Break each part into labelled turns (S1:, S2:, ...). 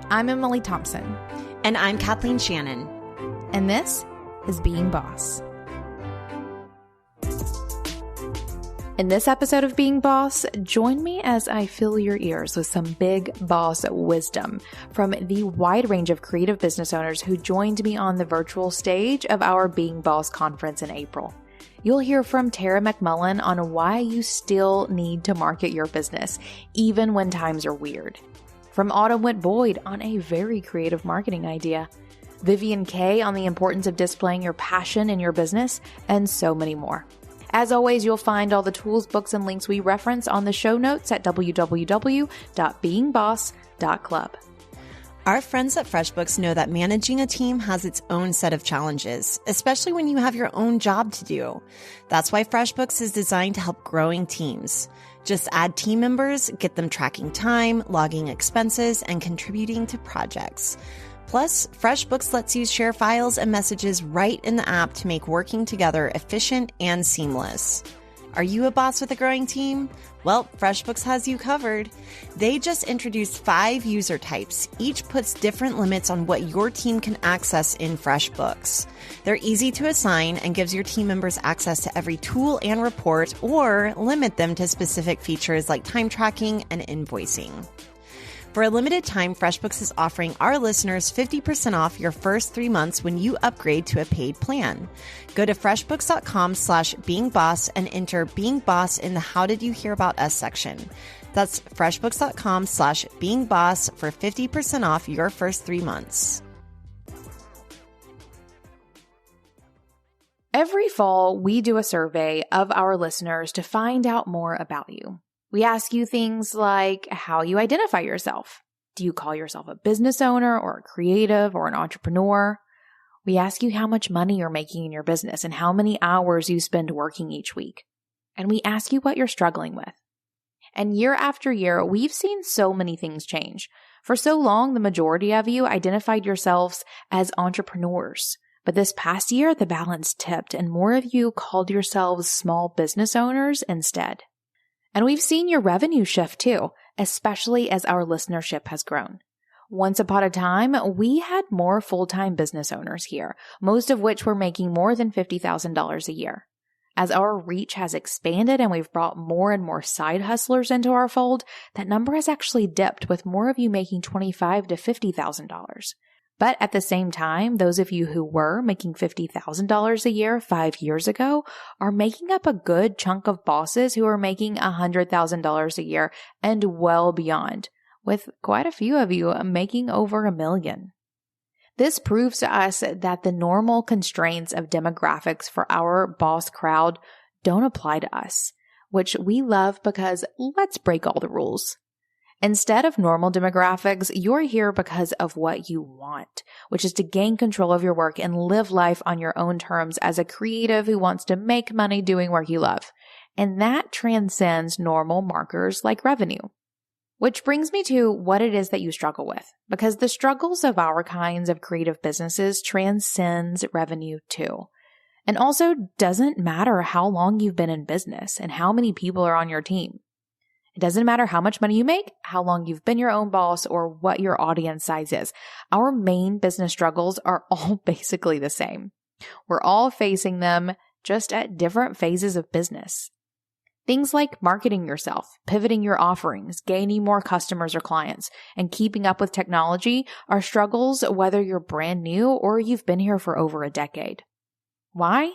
S1: I'm Emily Thompson.
S2: And I'm Kathleen Shannon.
S1: And this is Being Boss. In this episode of Being Boss, join me as I fill your ears with some big boss wisdom from the wide range of creative business owners who joined me on the virtual stage of our Being Boss conference in April. You'll hear from Tara McMullin on why you still need to market your business, even when times are weird. From Witt Boyd on a very creative marketing idea. Vivian Kaye on the importance of displaying your passion in your business, and so many more. As always, you'll find all the tools, books, and links we reference on the show notes at www.beingboss.club.
S2: Our friends at FreshBooks know that managing a team has its own set of challenges, especially when you have your own job to do. That's why FreshBooks is designed to help growing teams. Just add team members, get them tracking time, logging expenses, and contributing to projects. Plus, FreshBooks lets you share files and messages right in the app to make working together efficient and seamless. Are you a boss with a growing team? Well, FreshBooks has you covered. They just introduced 5 user types. Each puts different limits on what your team can access in FreshBooks. They're easy to assign and gives your team members access to every tool and report, or limit them to specific features like time tracking and invoicing. For a limited time, FreshBooks is offering our listeners 50% off your first 3 months when you upgrade to a paid plan. Go to freshbooks.com/beingboss and enter Being Boss in the How Did You Hear About Us section. That's freshbooks.com/beingboss for 50% off your first 3 months.
S1: Every fall, we do a survey of our listeners to find out more about you. We ask you things like how you identify yourself. Do you call yourself a business owner or a creative or an entrepreneur? We ask you how much money you're making in your business and how many hours you spend working each week. And we ask you what you're struggling with. And year after year, we've seen so many things change. For so long, the majority of you identified yourselves as entrepreneurs. But this past year, the balance tipped and more of you called yourselves small business owners instead. And we've seen your revenue shift too, especially as our listenership has grown. Once upon a time, we had more full-time business owners here, most of which were making more than $50,000 a year. As our reach has expanded and we've brought more and more side hustlers into our fold, that number has actually dipped with more of you making $25,000 to $50,000. But at the same time, those of you who were making $50,000 a year 5 years ago are making up a good chunk of bosses who are making $100,000 a year and well beyond, with quite a few of you making over $1 million. This proves to us that the normal constraints of demographics for our boss crowd don't apply to us, which we love because let's break all the rules. Instead of normal demographics, you're here because of what you want, which is to gain control of your work and live life on your own terms as a creative who wants to make money doing work you love. And that transcends normal markers like revenue. Which brings me to what it is that you struggle with, because the struggles of our kinds of creative businesses transcends revenue too. And also doesn't matter how long you've been in business and how many people are on your team. It doesn't matter how much money you make, how long you've been your own boss, or what your audience size is. Our main business struggles are all basically the same. We're all facing them just at different phases of business. Things like marketing yourself, pivoting your offerings, gaining more customers or clients, and keeping up with technology are struggles whether you're brand new or you've been here for over a decade. Why?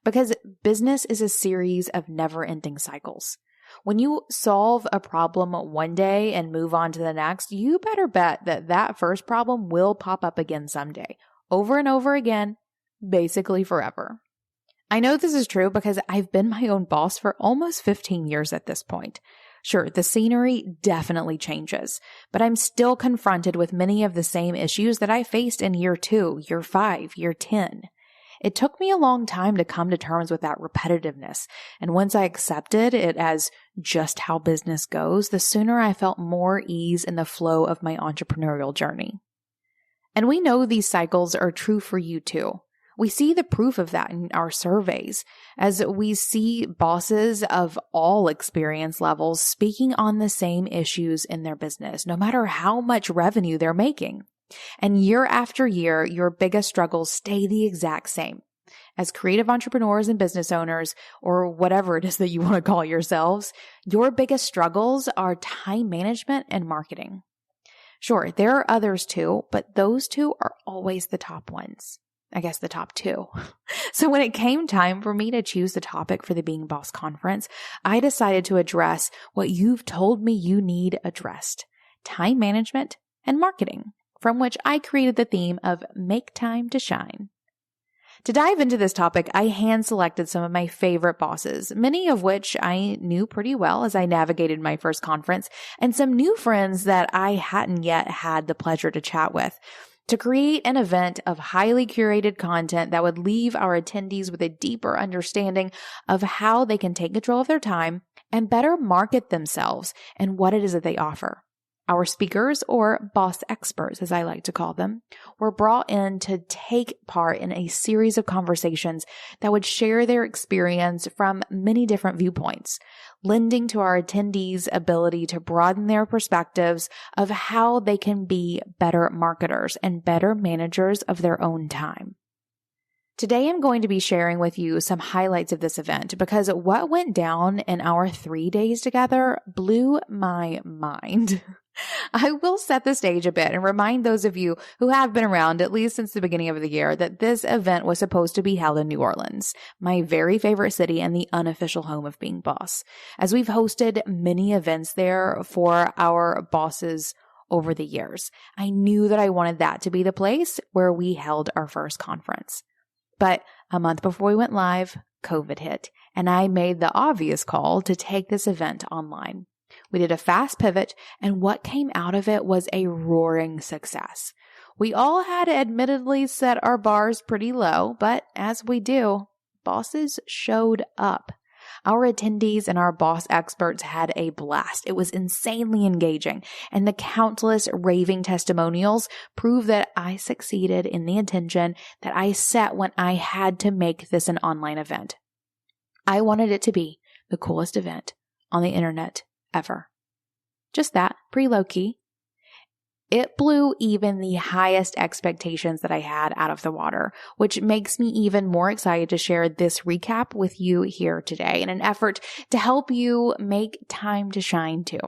S1: Because business is a series of never-ending cycles. When you solve a problem one day and move on to the next, you better bet that that first problem will pop up again someday, over and over again, basically forever. I know this is true because I've been my own boss for almost 15 years at this point. Sure, the scenery definitely changes, but I'm still confronted with many of the same issues that I faced in year 2, year 5, year 10. It took me a long time to come to terms with that repetitiveness, and once I accepted it as just how business goes, the sooner I felt more ease in the flow of my entrepreneurial journey. And we know these cycles are true for you too. We see the proof of that in our surveys as we see bosses of all experience levels speaking on the same issues in their business, no matter how much revenue they're making. And year after year, your biggest struggles stay the exact same. As creative entrepreneurs and business owners, or whatever it is that you want to call yourselves, your biggest struggles are time management and marketing. Sure, there are others too, but those two are always the top ones. I guess the top two. So when it came time for me to choose the topic for the Being Boss conference, I decided to address what you've told me you need addressed: time management and marketing, from which I created the theme of Make Time to Shine. To dive into this topic, I hand-selected some of my favorite bosses, many of which I knew pretty well as I navigated my first conference, and some new friends that I hadn't yet had the pleasure to chat with, to create an event of highly curated content that would leave our attendees with a deeper understanding of how they can take control of their time and better market themselves and what it is that they offer. Our speakers, or boss experts as I like to call them, were brought in to take part in a series of conversations that would share their experience from many different viewpoints, lending to our attendees' ability to broaden their perspectives of how they can be better marketers and better managers of their own time. Today, I'm going to be sharing with you some highlights of this event because what went down in our 3 days together blew my mind. I will set the stage a bit and remind those of you who have been around at least since the beginning of the year that this event was supposed to be held in New Orleans, my very favorite city and the unofficial home of Being Boss, as we've hosted many events there for our bosses over the years. I knew that I wanted that to be the place where we held our first conference. But a month before we went live, COVID hit, and I made the obvious call to take this event online. We did a fast pivot, and what came out of it was a roaring success. We all had admittedly set our bars pretty low, but as we do, bosses showed up. Our attendees and our boss experts had a blast. It was insanely engaging, and the countless raving testimonials prove that I succeeded in the intention that I set when I had to make this an online event. I wanted it to be the coolest event on the internet ever. Just that, pretty low-key. It blew even the highest expectations that I had out of the water, which makes me even more excited to share this recap with you here today in an effort to help you make time to shine too.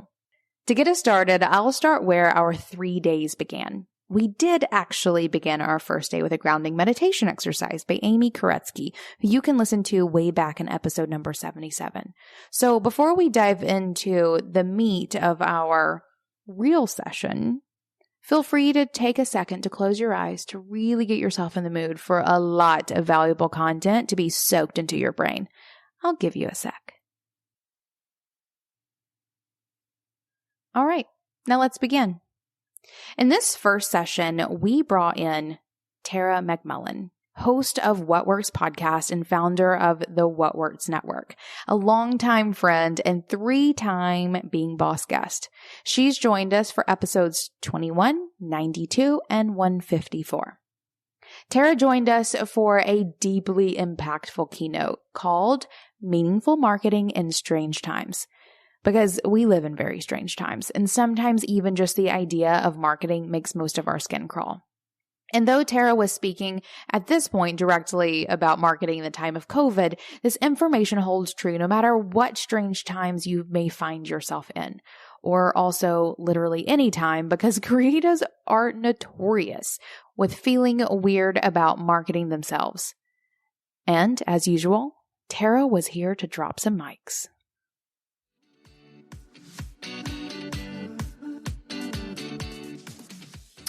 S1: To get us started, I'll start where our 3 days began. We did actually begin our first day with a grounding meditation exercise by Amy Koretsky, who you can listen to way back in episode number 77. So before we dive into the meat of our real session, feel free to take a second to close your eyes to really get yourself in the mood for a lot of valuable content to be soaked into your brain. I'll give you a sec. All right, now let's begin. In this first session, we brought in Tara McMullin, host of What Works podcast and founder of the What Works Network, a longtime friend and 3-time Being Boss guest. She's joined us for episodes 21, 92, and 154. Tara joined us for a deeply impactful keynote called Meaningful Marketing in Strange Times. Because we live in very strange times, and sometimes even just the idea of marketing makes most of our skin crawl. And though Tara was speaking at this point directly about marketing in the time of COVID, this information holds true no matter what strange times you may find yourself in, or also literally any time, because creatives are notorious with feeling weird about marketing themselves. And as usual, Tara was here to drop some mics.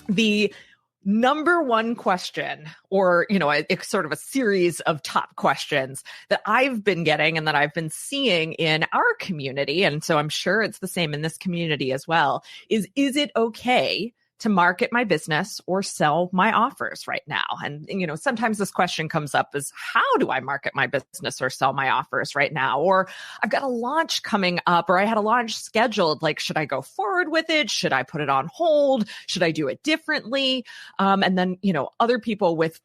S3: The number one question, or, it's sort of a series of top questions that I've been getting and that I've been seeing in our community, and so I'm sure it's the same in this community as well, is it okay to market my business or sell my offers right now? And, sometimes this question comes up as, how do I market my business or sell my offers right now? Or I've got a launch coming up, or I had a launch scheduled. Like, should I go forward with it? Should I put it on hold? Should I do it differently? And then, other people with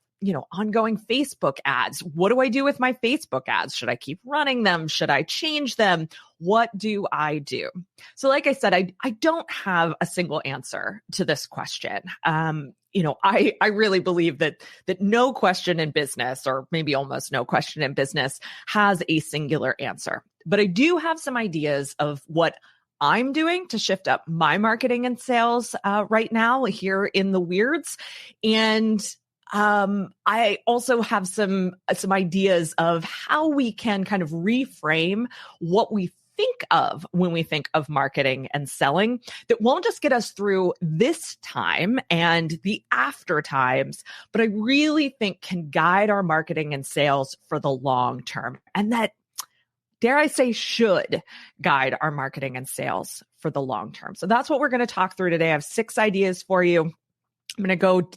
S3: ongoing Facebook ads. What do I do with my Facebook ads? Should I keep running them? Should I change them? What do I do? So like I said, I don't have a single answer to this question. I really believe that no question in business, or maybe almost no question in business, has a singular answer. But I do have some ideas of what I'm doing to shift up my marketing and sales right now here in the Weirds. And I also have some ideas of how we can kind of reframe what we think of when we think of marketing and selling that won't just get us through this time and the after times, but I really think can guide our marketing and sales for the long term. And that, dare I say, should guide our marketing and sales for the long term. So that's what we're going to talk through today. I have 6 ideas for you. I'm going to go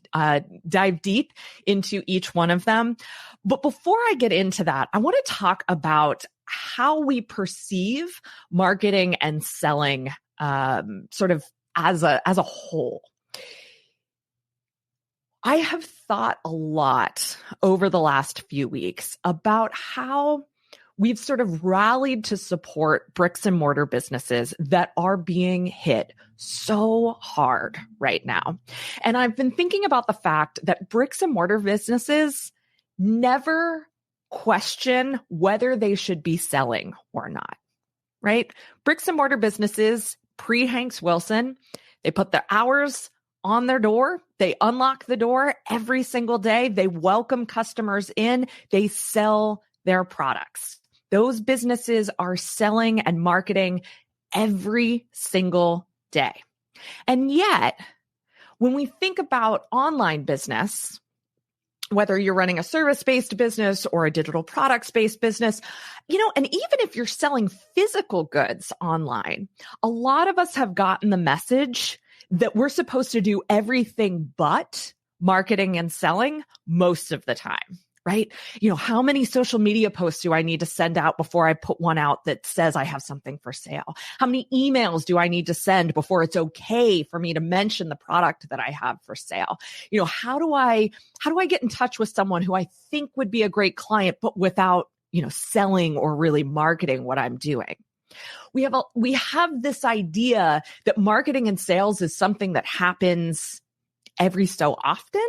S3: dive deep into each one of them. But before I get into that, I want to talk about how we perceive marketing and selling sort of as a whole. I have thought a lot over the last few weeks about how we've sort of rallied to support bricks and mortar businesses that are being hit so hard right now. And I've been thinking about the fact that bricks and mortar businesses never question whether they should be selling or not, right? Bricks and mortar businesses, pre-Hanks Wilson, they put their hours on their door. They unlock the door every single day. They welcome customers in. They sell their products. Those businesses are selling and marketing every single day. And yet, when we think about online business, whether you're running a service-based business or a digital products-based business, and even if you're selling physical goods online, a lot of us have gotten the message that we're supposed to do everything but marketing and selling most of the time. Right? How many social media posts do I need to send out before I put one out that says I have something for sale? How many emails do I need to send before it's okay for me to mention the product that I have for sale? How do I get in touch with someone who I think would be a great client, but without, selling or really marketing what I'm doing? We have this idea that marketing and sales is something that happens every so often,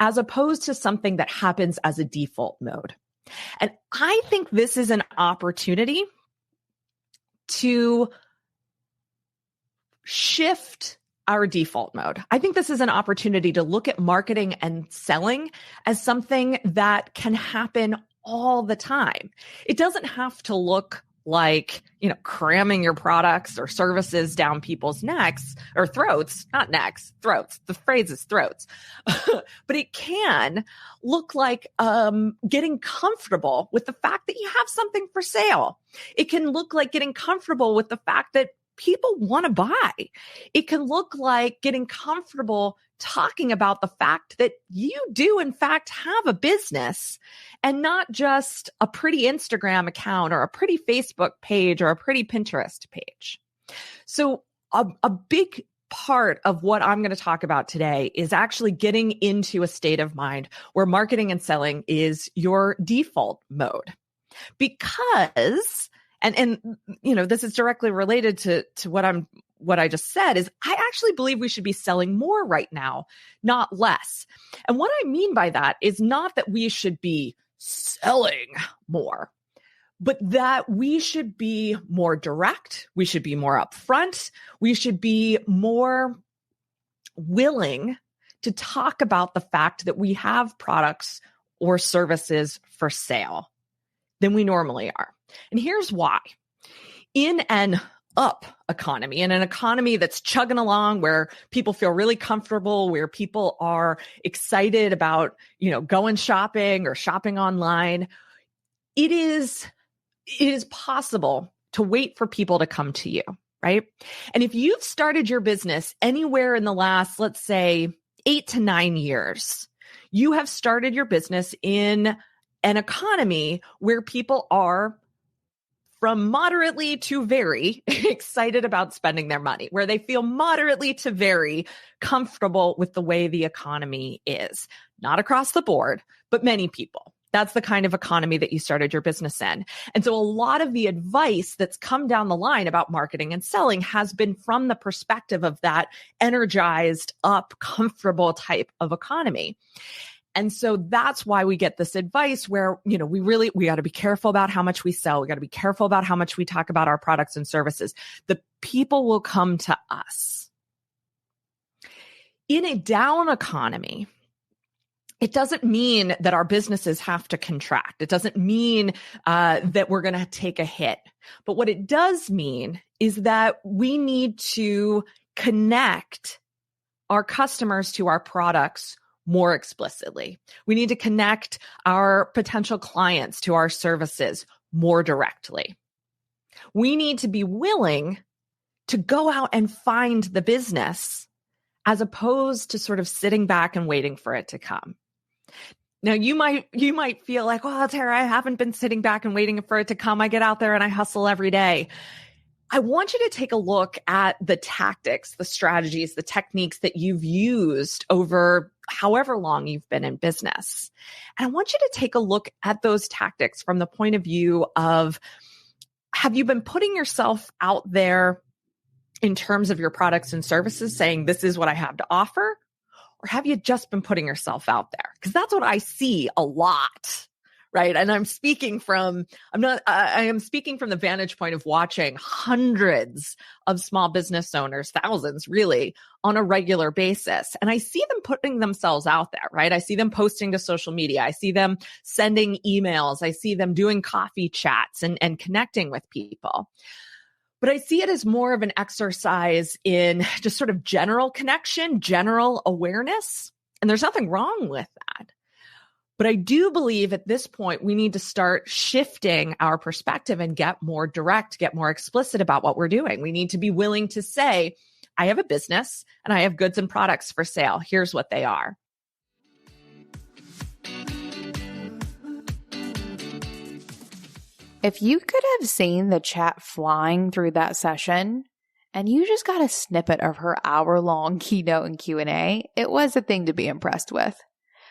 S3: as opposed to something that happens as a default mode. And I think this is an opportunity to shift our default mode. I think this is an opportunity to look at marketing and selling as something that can happen all the time. It doesn't have to look like, cramming your products or services down people's necks or throats, not necks, throats. The phrase is throats. But it can look like getting comfortable with the fact that you have something for sale. It can look like getting comfortable with the fact that people want to buy. It can look like getting comfortable talking about the fact that you do, in fact, have a business and not just a pretty Instagram account or a pretty Facebook page or a pretty Pinterest page. So a big part of what I'm going to talk about today is actually getting into a state of mind where marketing and selling is your default mode. Because, and this is directly related to what I just said, is I actually believe we should be selling more right now, not less. And what I mean by that is not that we should be selling more, but that we should be more direct. We should be more upfront. We should be more willing to talk about the fact that we have products or services for sale than we normally are. And here's why. In an up economy, in an economy that's chugging along, where people feel really comfortable, where people are excited about, going shopping or shopping online, it is possible to wait for people to come to you, right? And if you've started your business anywhere in the last, let's say, 8 to 9 years, you have started your business in an economy where people are from moderately to very excited about spending their money, where they feel moderately to very comfortable with the way the economy is. Not across the board, but many people. That's the kind of economy that you started your business in. And so a lot of the advice that's come down the line about marketing and selling has been from the perspective of that energized, up, comfortable type of economy. And so that's why we get this advice where, we got to be careful about how much we sell. We got to be careful about how much we talk about our products and services. The people will come to us. In a down economy, it doesn't mean that our businesses have to contract. It doesn't mean that we're going to take a hit. But what it does mean is that we need to connect our customers to our products more explicitly. We need to connect our potential clients to our services more directly. We need to be willing to go out and find the business as opposed to sort of sitting back and waiting for it to come. Now, you might feel like, well, Tara, I haven't been sitting back and waiting for it to come. I get out there and I hustle every day. I want you to take a look at the tactics, the strategies, the techniques that you've used over however long you've been in business. And I want you to take a look at those tactics from the point of view of, have you been putting yourself out there in terms of your products and services, saying, this is what I have to offer? Or have you just been putting yourself out there? Because that's what I see a lot, right? And I am speaking from the vantage point of watching hundreds of small business owners, thousands really, on a regular basis. And I see them putting themselves out there, right? I see them posting to social media. I see them sending emails. I see them doing coffee chats and connecting with people. But I see it as more of an exercise in just sort of general connection, general awareness. And there's nothing wrong with that. But I do believe at this point, we need to start shifting our perspective and get more direct, get more explicit about what we're doing. We need to be willing to say, I have a business and I have goods and products for sale. Here's what they are.
S1: If you could have seen the chat flying through that session and you just got a snippet of her hour-long keynote and Q&A, it was a thing to be impressed with.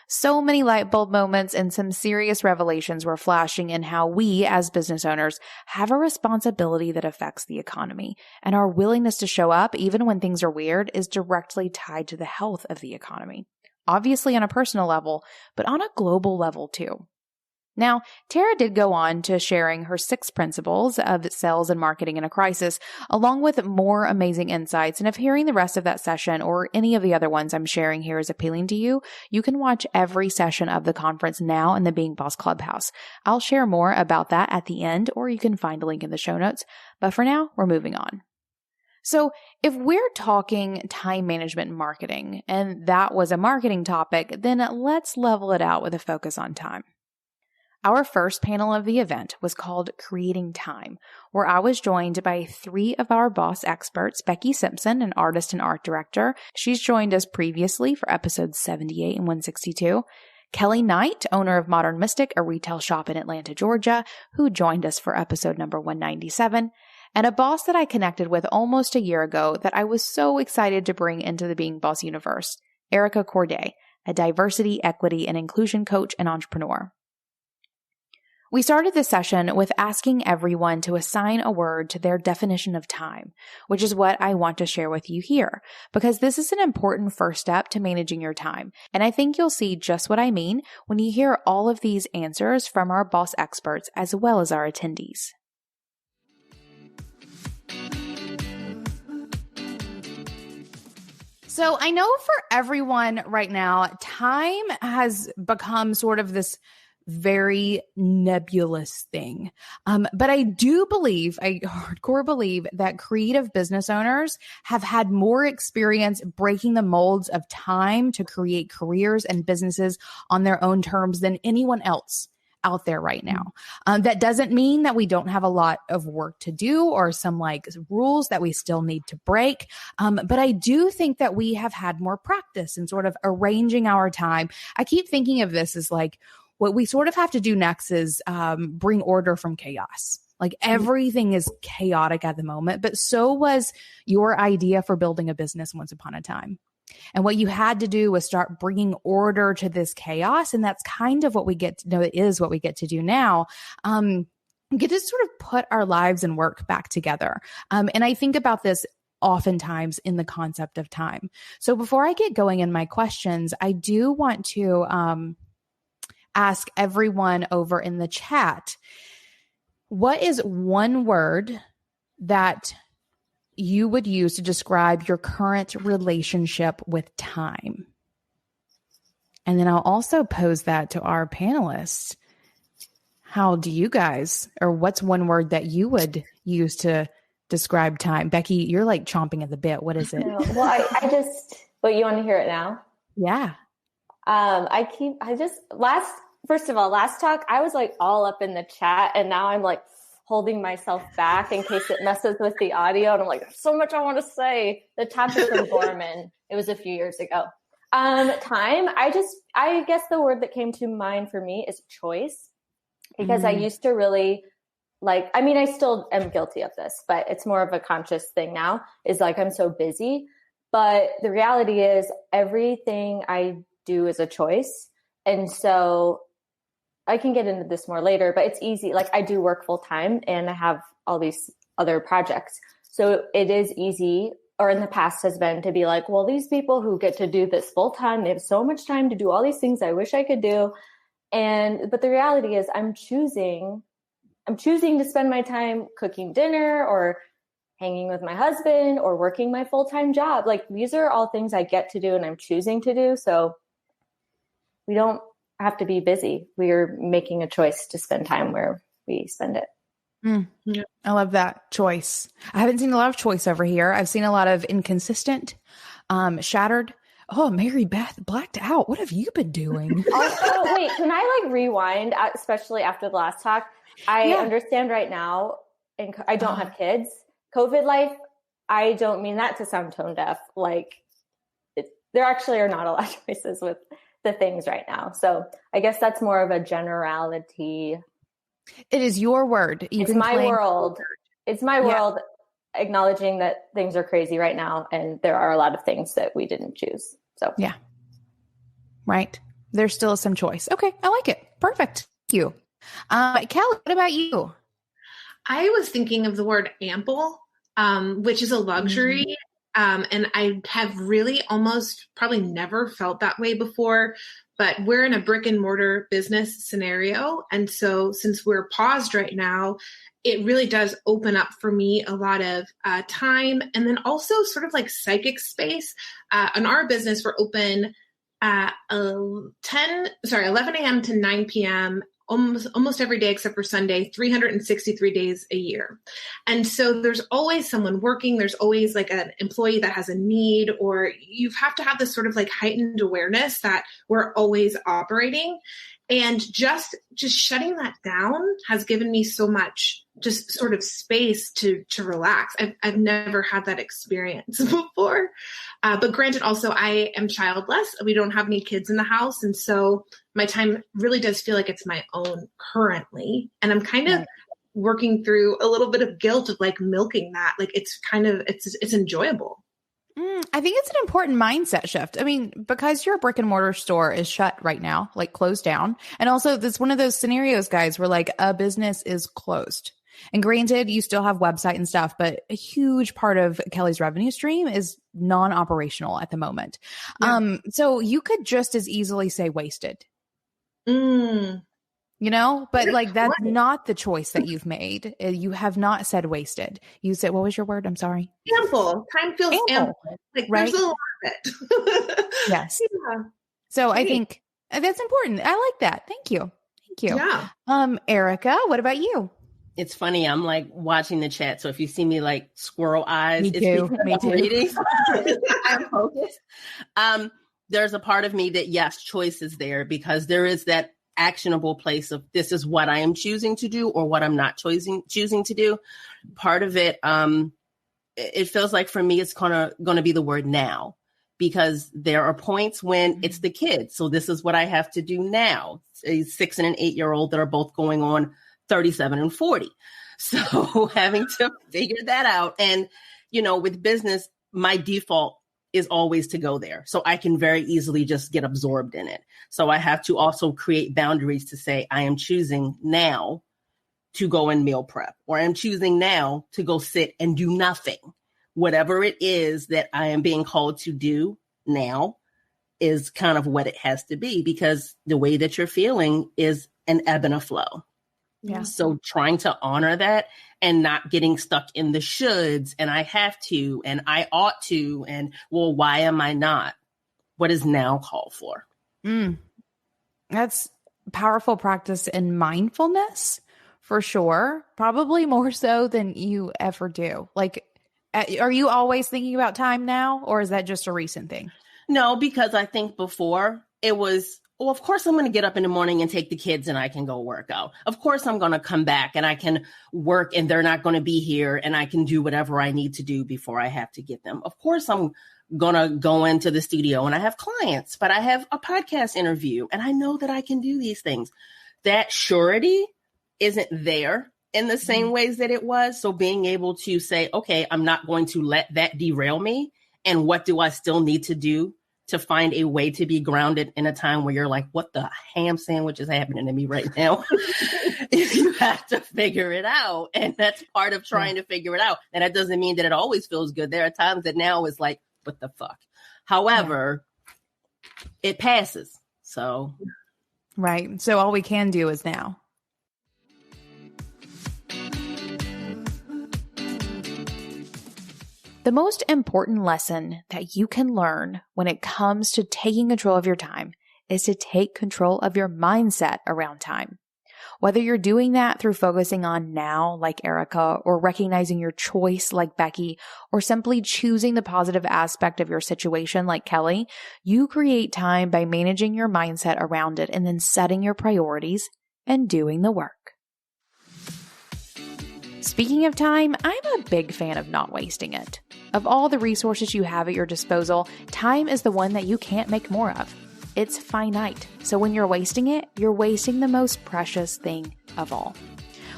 S1: So many light bulb moments and some serious revelations were flashing in how we as business owners have a responsibility that affects the economy, and our willingness to show up even when things are weird is directly tied to the health of the economy. Obviously on a personal level, but on a global level too. Now, Tara did go on to sharing her 6 principles of sales and marketing in a crisis, along with more amazing insights. And if hearing the rest of that session or any of the other ones I'm sharing here is appealing to you, you can watch every session of the conference now in the Being Boss Clubhouse. I'll share more about that at the end, or you can find a link in the show notes. But for now, we're moving on. So if we're talking time management and marketing, and that was a marketing topic, then let's level it out with a focus on time. Our first panel of the event was called Creating Time, where I was joined by 3 of our boss experts, Becky Simpson, an artist and art director. She's joined us previously for episodes 78 and 162. Kelly Knight, owner of Modern Mystic, a retail shop in Atlanta, Georgia, who joined us for episode number 197. And a boss that I connected with almost a year ago that I was so excited to bring into the Being Boss universe, Erica Corday, a diversity, equity, and inclusion coach and entrepreneur. We started this session with asking everyone to assign a word to their definition of time, which is what I want to share with you here, because this is an important first step to managing your time. And I think you'll see just what I mean when you hear all of these answers from our boss experts as well as our attendees. So I know for everyone right now, time has become sort of this very nebulous thing. But I do believe, I hardcore believe that creative business owners have had more experience breaking the molds of time to create careers and businesses on their own terms than anyone else out there right now. That doesn't mean that we don't have a lot of work to do or some rules that we still need to break. But I do think that we have had more practice in sort of arranging our time. I keep thinking of this as what we sort of have to do next is bring order from chaos. Like everything is chaotic at the moment, but so was your idea for building a business once upon a time. And what you had to do was start bringing order to this chaos. And that's kind of what we get to know, it is what we get to do now. Get to sort of put our lives and work back together. And I think about this oftentimes in the concept of time. So before I get going in my questions, I do want to ask everyone over in the chat, what is one word that you would use to describe your current relationship with time? And then I'll also pose that to our panelists. How do you guys, or what's one word that you would use to describe time? Becky, you're like chomping at the bit. What is it?
S4: No, well, I just, but you want to hear it now?
S1: Yeah.
S4: First of all, last talk, I was like all up in the chat, and now I'm like holding myself back in case it messes with the audio. And I'm like, there's so much I want to say. The topic from Gorman, it was a few years ago. Time, I guess the word that came to mind for me is choice, because I used to really I still am guilty of this, but it's more of a conscious thing now, is like, I'm so busy. But the reality is everything I do is a choice. And so I can get into this more later, but it's easy. Like, I do work full time and I have all these other projects. So it is easy, or in the past has been, to be like, well, these people who get to do this full time, they have so much time to do all these things I wish I could do. But the reality is I'm choosing to spend my time cooking dinner or hanging with my husband or working my full-time job. Like, these are all things I get to do and I'm choosing to do. So we don't have to be busy. We are making a choice to spend time where we spend it.
S1: Yeah. I love that choice. I haven't seen a lot of choice over here. I've seen a lot of inconsistent, shattered. Oh, Mary Beth blacked out. What have you been doing?
S4: Also, wait, can I rewind, especially after the last talk? I understand right now, and I don't have kids. COVID life, I don't mean that to sound tone deaf. There actually are not a lot of choices with the things right now. So I guess that's more of a generality.
S1: It is your word.
S4: It's my world. It's my world, acknowledging that things are crazy right now, and there are a lot of things that we didn't choose. So
S1: yeah, right. There's still some choice. Okay, I like it. Perfect. Thank you. Kelly, what about you?
S5: I was thinking of the word ample, which is a luxury. And I have really almost probably never felt that way before, but we're in a brick and mortar business scenario. And so since we're paused right now, it really does open up for me a lot of time, and then also sort of like psychic space. In our business, we're open 11 a.m. to 9 p.m. almost every day except for Sunday, 363 days a year. And so there's always someone working. There's always like an employee that has a need, or you have to have this sort of like heightened awareness that we're always operating. And just shutting that down has given me so much just sort of space to relax. I've never had that experience before. But granted, also, I am childless. We don't have any kids in the house. And so my time really does feel like it's my own currently. And I'm kind of working through a little bit of guilt of like milking that. Like, it's enjoyable.
S1: I think it's an important mindset shift. I mean, because your brick and mortar store is shut right now, like closed down. And also, it's one of those scenarios, guys, where like a business is closed. And granted, you still have website and stuff, but a huge part of Kelly's revenue stream is non-operational at the moment. Yeah. So you could just as easily say wasted. You know, but like that's not the choice that you've made. You have not said wasted. You said, what was your word? I'm sorry.
S5: Ample. Time feels ample. Like, right? There's a lot of it.
S1: Yes. Yeah. So I think that's important. I like that. Thank you. Yeah. Erica, what about you?
S6: It's funny. I'm like watching the chat. So if you see me like squirrel eyes,
S1: me too.
S6: Reading. I'm focused. There's a part of me that, yes, choice is there, because there is that actionable place of this is what I am choosing to do or what I'm not choosing to do. Part of it, it feels like for me, it's going to be the word now, because there are points when it's the kids. So this is what I have to do now. A 6 and an 8-year-old that are both going on 37 and 40. So having to figure that out. And, with business, my default is always to go there. So I can very easily just get absorbed in it. So I have to also create boundaries to say, I am choosing now to go and meal prep, or I'm choosing now to go sit and do nothing. Whatever it is that I am being called to do now is kind of what it has to be, because the way that you're feeling is an ebb and a flow.
S1: Yeah.
S6: So trying to honor that and not getting stuck in the shoulds and I have to, and I ought to, and well, why am I not? What is now called for?
S1: That's powerful practice in mindfulness for sure. Probably more so than you ever do. Like, are you always thinking about time now, or is that just a recent thing?
S6: No, because I think before it was, well, of course I'm going to get up in the morning and take the kids and I can go work out. Of course I'm going to come back and I can work and they're not going to be here and I can do whatever I need to do before I have to get them. Of course I'm going to go into the studio and I have clients, but I have a podcast interview and I know that I can do these things. That surety isn't there in the same ways that it was. So being able to say, okay, I'm not going to let that derail me. And what do I still need to do to find a way to be grounded in a time where you're like, what the ham sandwich is happening to me right now? You have to figure it out. And that's part of trying to figure it out. And that doesn't mean that it always feels good. There are times that now is like, what the fuck? However, it passes. So.
S1: Right. So all we can do is now. The most important lesson that you can learn when it comes to taking control of your time is to take control of your mindset around time. Whether you're doing that through focusing on now, like Erica, or recognizing your choice, like Becky, or simply choosing the positive aspect of your situation, like Kelly, you create time by managing your mindset around it and then setting your priorities and doing the work. Speaking of time, I'm a big fan of not wasting it. Of all the resources you have at your disposal, time is the one that you can't make more of. It's finite. So when you're wasting it, you're wasting the most precious thing of all.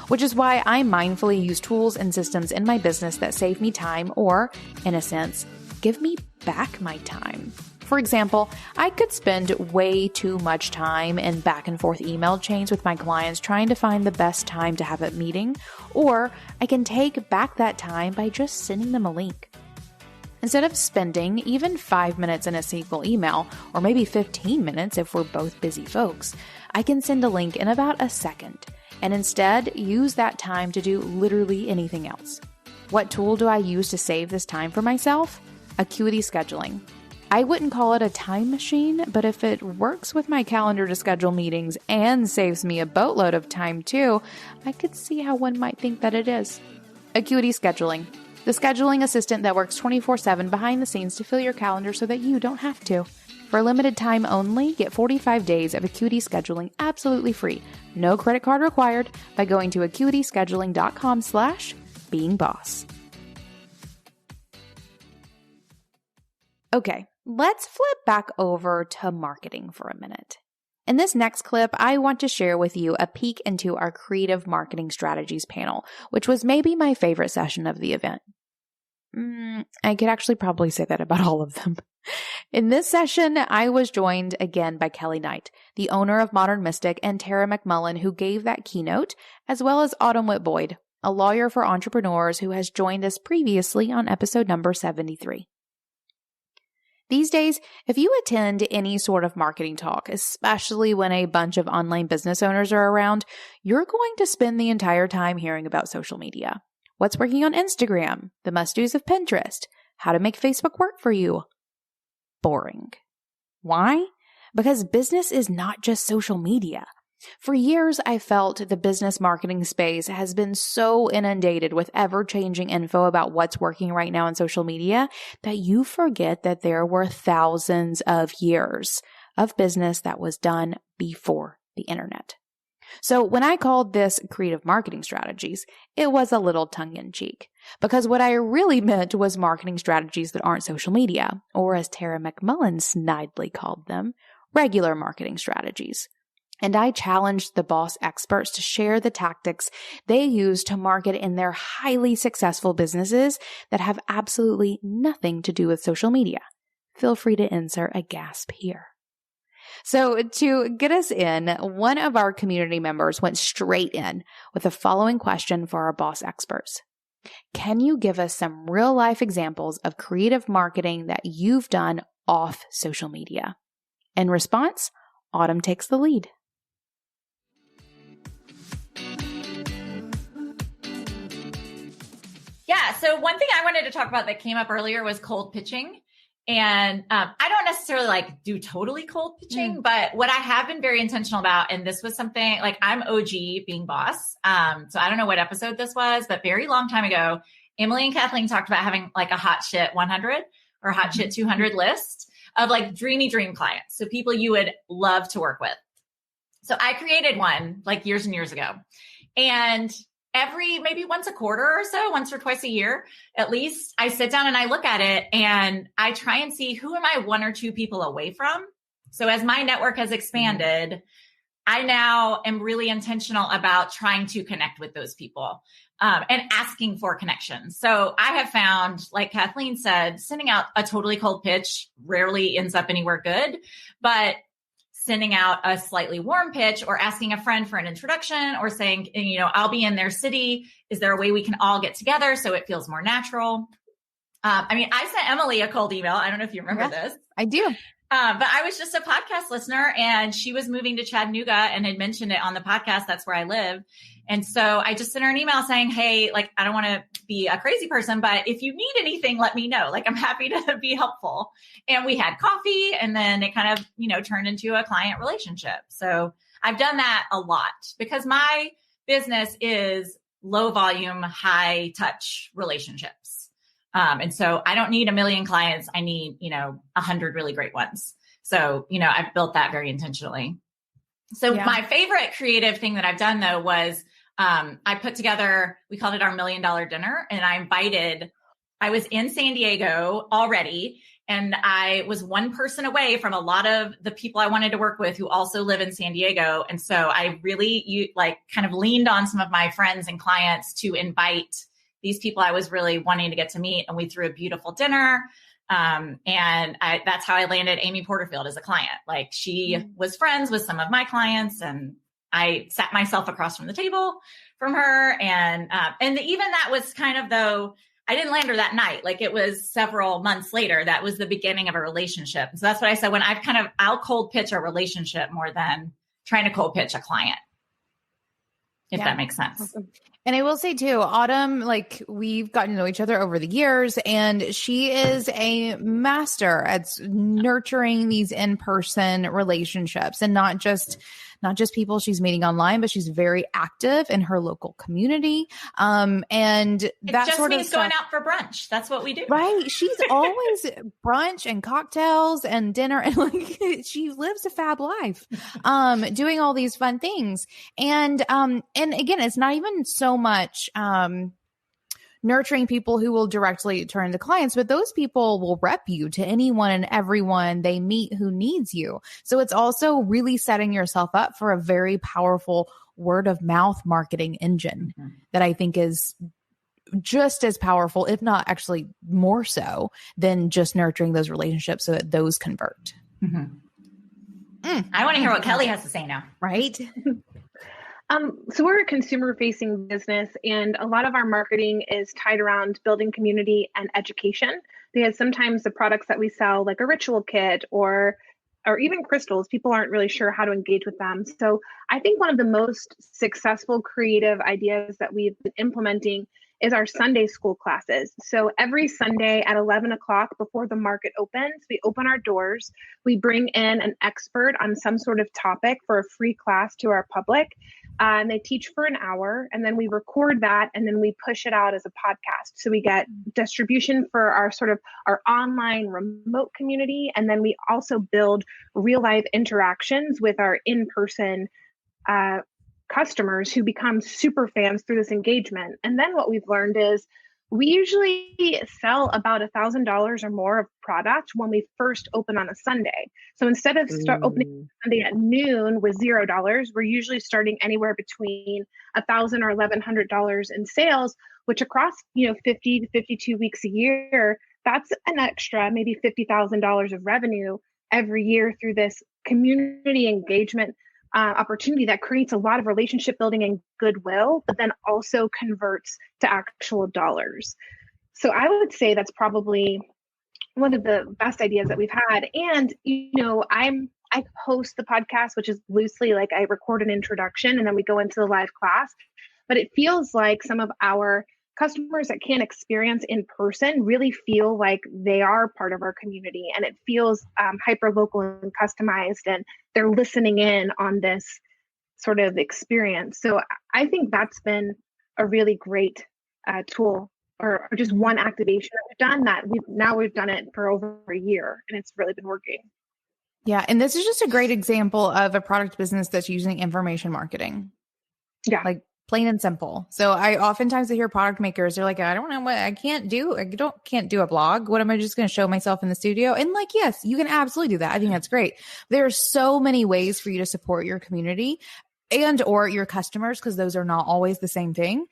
S1: Which is why I mindfully use tools and systems in my business that save me time or, in a sense, give me back my time. For example, I could spend way too much time in back and forth email chains with my clients trying to find the best time to have a meeting, or I can take back that time by just sending them a link. Instead of spending even 5 minutes in a single email, or maybe 15 minutes if we're both busy folks, I can send a link in about a second, and instead use that time to do literally anything else. What tool do I use to save this time for myself? Acuity scheduling. I wouldn't call it a time machine, but if it works with my calendar to schedule meetings and saves me a boatload of time too, I could see how one might think that it is. Acuity scheduling. The scheduling assistant that works 24/7 behind the scenes to fill your calendar so that you don't have to. For a limited time only, get 45 days of Acuity scheduling absolutely free. No credit card required by going to acuityscheduling.com/beingboss. Okay, let's flip back over to marketing for a minute. In this next clip, I want to share with you a peek into our creative marketing strategies panel, which was maybe my favorite session of the event. I could actually probably say that about all of them. In this session, I was joined again by Kelly Knight, the owner of Modern Mystic, and Tara McMullin, who gave that keynote, as well as Witt Boyd, a lawyer for entrepreneurs who has joined us previously on episode number 73. These days, if you attend any sort of marketing talk, especially when a bunch of online business owners are around, you're going to spend the entire time hearing about social media. What's working on Instagram? The must-dos of Pinterest? How to make Facebook work for you? Boring. Why? Because business is not just social media. For years, I felt the business marketing space has been so inundated with ever-changing info about what's working right now on social media that you forget that there were thousands of years of business that was done before the internet. So when I called this creative marketing strategies, it was a little tongue-in-cheek, because what I really meant was marketing strategies that aren't social media, or as Tara McMullin snidely called them, regular marketing strategies. And I challenged the boss experts to share the tactics they use to market in their highly successful businesses that have absolutely nothing to do with social media. Feel free to insert a gasp here. So to get us in, one of our community members went straight in with the following question for our boss experts. Can you give us some real life examples of creative marketing that you've done off social media? In response, Autumn takes the lead.
S7: Yeah. So one thing I wanted to talk about that came up earlier was cold pitching. And I don't necessarily do totally cold pitching, but what I have been very intentional about, and this was something I'm OG being boss. So I don't know what episode this was, but very long time ago, Emily and Kathleen talked about having a hot shit 100 or hot shit 200 list of dreamy dream clients. So people you would love to work with. So I created one years and years ago, and maybe once a quarter or so, once or twice a year, at least, I sit down and I look at it and I try and see who am I one or two people away from. So as my network has expanded, I now am really intentional about trying to connect with those people and asking for connections. So I have found, like Kathleen said, sending out a totally cold pitch rarely ends up anywhere good, but sending out a slightly warm pitch or asking a friend for an introduction or saying, I'll be in their city. Is there a way we can all get together so it feels more natural? I sent Emily a cold email. I don't know if you remember this.
S1: I do.
S7: But I was just a podcast listener and she was moving to Chattanooga and had mentioned it on the podcast. That's where I live. And so I just sent her an email saying, hey, I don't want to be a crazy person, but if you need anything, let me know. I'm happy to be helpful. And we had coffee and then it kind of, turned into a client relationship. So I've done that a lot because my business is low volume, high touch relationships. And so I don't need 1 million clients. I need, 100 really great ones. So, I've built that very intentionally. So my favorite creative thing that I've done though was, I put together, we called it our $1 million dinner, and I was in San Diego already, and I was one person away from a lot of the people I wanted to work with who also live in San Diego. And so I really kind of leaned on some of my friends and clients to invite these people I was really wanting to get to meet. And we threw a beautiful dinner. That's how I landed Amy Porterfield as a client. She was friends with some of my clients, and I sat myself across from the table from her. And even that was kind of, though, I didn't land her that night. It was several months later. That was the beginning of a relationship. So that's what I said when I'll cold pitch a relationship more than trying to cold pitch a client, if that makes sense.
S1: Awesome. And I will say too, Autumn, we've gotten to know each other over the years, and she is a master at nurturing these in-person relationships, and not just people she's meeting online, but she's very active in her local community. And that
S7: just
S1: sort
S7: means
S1: of
S7: going out for brunch. That's what we do.
S1: Right. She's always brunch and cocktails and dinner. And she lives a fab life, doing all these fun things. And again, it's not even so much, nurturing people who will directly turn into clients, but those people will rep you to anyone and everyone they meet who needs you. So it's also really setting yourself up for a very powerful word of mouth marketing engine that I think is just as powerful, if not actually more so, than just nurturing those relationships so that those convert.
S7: I want to hear what Kelly has to say now.
S1: Right?
S5: So we're a consumer-facing business, and a lot of our marketing is tied around building community and education, because sometimes the products that we sell, like a ritual kit or even crystals, people aren't really sure how to engage with them. So I think one of the most successful creative ideas that we've been implementing is our Sunday school classes. So every Sunday at 11 o'clock before the market opens, we open our doors, we bring in an expert on some sort of topic for a free class to our public. And they teach for an hour, and then we record that, and then we push it out as a podcast. So we get distribution for our online remote community. And then we also build real life interactions with our in-person customers who become super fans through this engagement. And then what we've learned is
S8: we usually sell about $1,000 or more of product when we first open on a Sunday. So instead of opening Sunday at noon with $0, we're usually starting anywhere between $1,000 or $1,100 in sales, which across 50 to 52 weeks a year, that's an extra maybe $50,000 of revenue every year through this community engagement opportunity that creates a lot of relationship building and goodwill, but then also converts to actual dollars. So I would say that's probably one of the best ideas that we've had. And, I host the podcast, which is loosely like I record an introduction and then we go into the live class, but it feels like some of our customers that can't experience in person really feel like they are part of our community, and it feels hyper local and customized, and they're listening in on this sort of experience. So I think that's been a really great tool, or just one activation that we've done that we've done it for over a year, and it's really been working.
S1: Yeah. And this is just a great example of a product business that's using information marketing.
S8: Yeah.
S1: Like, plain and simple. So I oftentimes hear product makers, they're like, I don't know what I can't do. Can't do a blog. What am I just going to show myself in the studio? And like, yes, you can absolutely do that. I think that's great. There are so many ways for you to support your community and or your customers, because those are not always the same thing,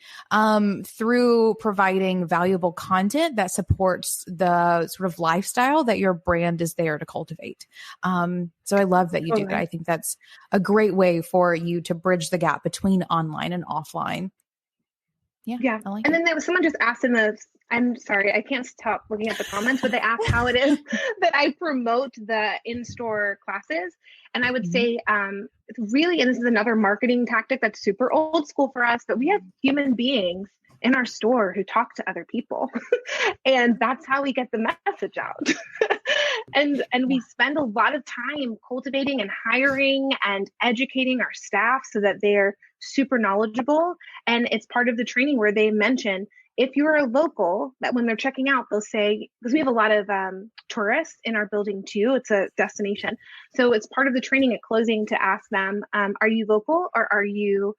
S1: through providing valuable content that supports the sort of lifestyle that your brand is there to cultivate. So I love that you do that. I think that's a great way for you to bridge the gap between online and offline. Yeah. I like
S8: and then there was someone just asked I'm sorry, I can't stop looking at the comments, but they asked how it is that I promote the in-store classes. And I would say, really, and this is another marketing tactic that's super old school for us, but we have human beings in our store who talk to other people. And that's how we get the message out. and we spend a lot of time cultivating and hiring and educating our staff so that they're super knowledgeable. And it's part of the training where they mention, if you're a local, that when they're checking out, they'll say, because we have a lot of tourists in our building too, it's a destination. So it's part of the training at closing to ask them, are you local or are you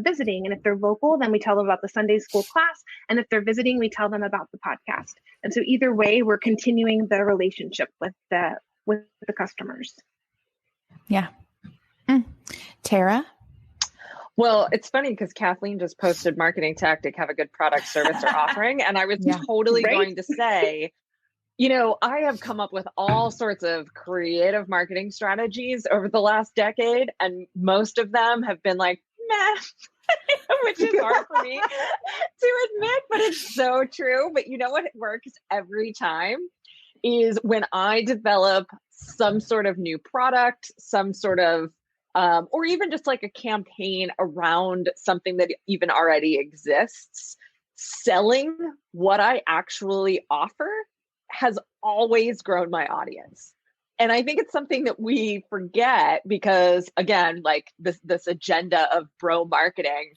S8: visiting? And if they're local, then we tell them about the Sunday school class. And if they're visiting, we tell them about the podcast. And so either way, we're continuing the relationship with the customers.
S1: Yeah. Tara?
S3: Well, it's funny because Kathleen just posted marketing tactic, have a good product, service, or offering. And I was totally going to say, I have come up with all sorts of creative marketing strategies over the last decade. And most of them have been like, meh, which is hard for me to admit, but it's so true. But you know what works every time is when I develop some sort of new product, some sort of or even just like a campaign around something that even already exists, selling what I actually offer has always grown my audience. And I think it's something that we forget because, again, like this agenda of bro marketing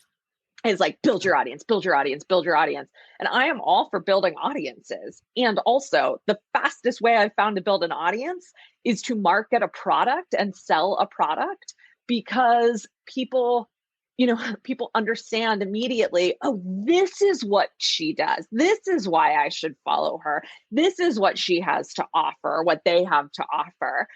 S3: is like, build your audience, build your audience, build your audience. And I am all for building audiences. And also the fastest way I've found to build an audience is to market a product and sell a product, because people understand immediately, oh, this is what she does. This is why I should follow her. This is what she has to offer, what they have to offer.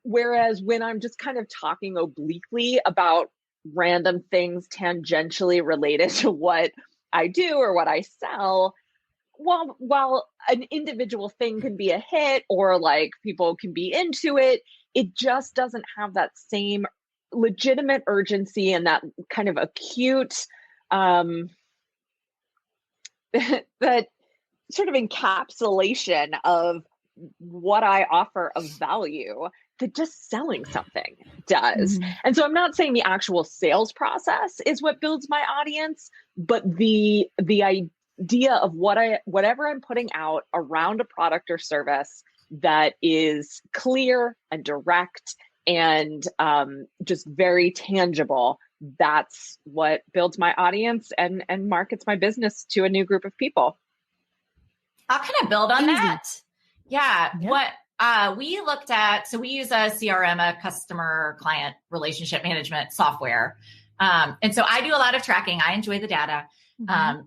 S3: Whereas when I'm just kind of talking obliquely about random things tangentially related to what I do or what I sell, while an individual thing can be a hit or like people can be into it, it just doesn't have that same legitimate urgency and that kind of acute, that sort of encapsulation of what I offer of value that just selling something does. Mm-hmm. And so I'm not saying the actual sales process is what builds my audience, but the idea of whatever I'm putting out around a product or service that is clear and direct and just very tangible, that's what builds my audience and markets my business to a new group of people.
S7: I'll kind of build on that. Yeah. What we looked at, so we use a CRM, a customer client relationship management software. And so I do a lot of tracking. I enjoy the data.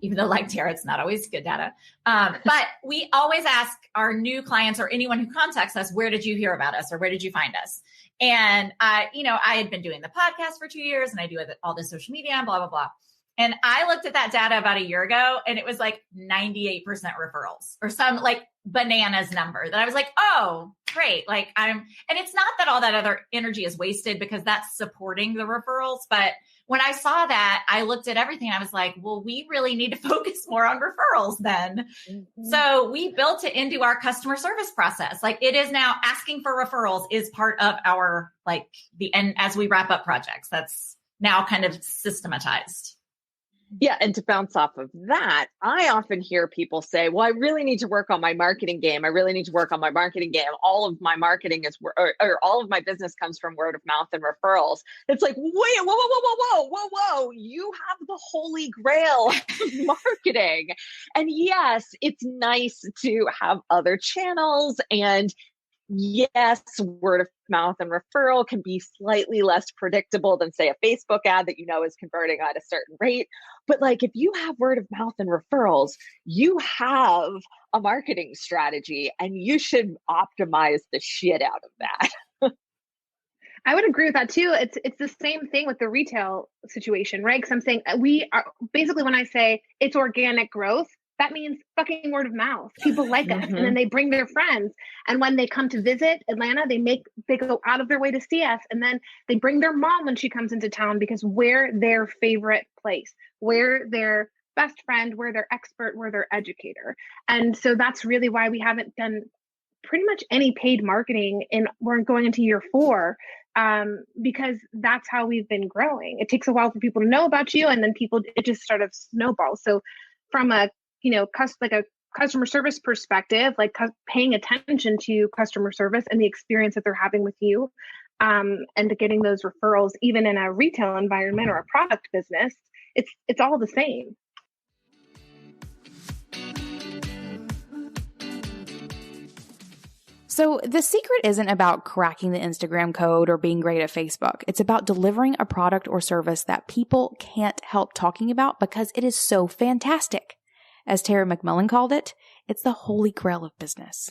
S7: Even though like Tara, it's not always good data. But we always ask our new clients or anyone who contacts us, where did you hear about us or where did you find us? And, I had been doing the podcast for 2 years and I do all the social media and blah, blah, blah. And I looked at that data about a year ago and it was like 98% referrals or some like bananas number that I was like, oh, great. And it's not that all that other energy is wasted because that's supporting the referrals. But when I saw that, I looked at everything. I was like, well, we really need to focus more on referrals then. Mm-hmm. So we built it into our customer service process. Like it is now asking for referrals is part of our, and as we wrap up projects, that's now kind of systematized.
S3: Yeah. And to bounce off of that, I often hear people say, well, I really need to work on my marketing game. All of my marketing is, or all of my business comes from word of mouth and referrals. It's like, wait, whoa. You have the holy grail of marketing. And yes, it's nice to have other channels. And yes, word of mouth and referral can be slightly less predictable than, say, a Facebook ad that is converting at a certain rate. But if you have word of mouth and referrals, you have a marketing strategy and you should optimize the shit out of that.
S8: I would agree with that too. It's the same thing with the retail situation, right? Because I'm saying we are basically, when I say it's organic growth, that means fucking word of mouth. People like us, and then they bring their friends. And when they come to visit Atlanta, they go out of their way to see us, and then they bring their mom when she comes into town because we're their favorite place, we're their best friend, we're their expert, we're their educator. And so that's really why we haven't done pretty much any paid marketing, and we're going into year 4. Because that's how we've been growing. It takes a while for people to know about you, and then it just sort of snowballs. So from a customer service perspective, paying attention to customer service and the experience that they're having with you, and getting those referrals, even in a retail environment or a product business, it's all the same.
S1: So the secret isn't about cracking the Instagram code or being great at Facebook. It's about delivering a product or service that people can't help talking about because it is so fantastic. As Tara McMullin called it, it's the holy grail of business.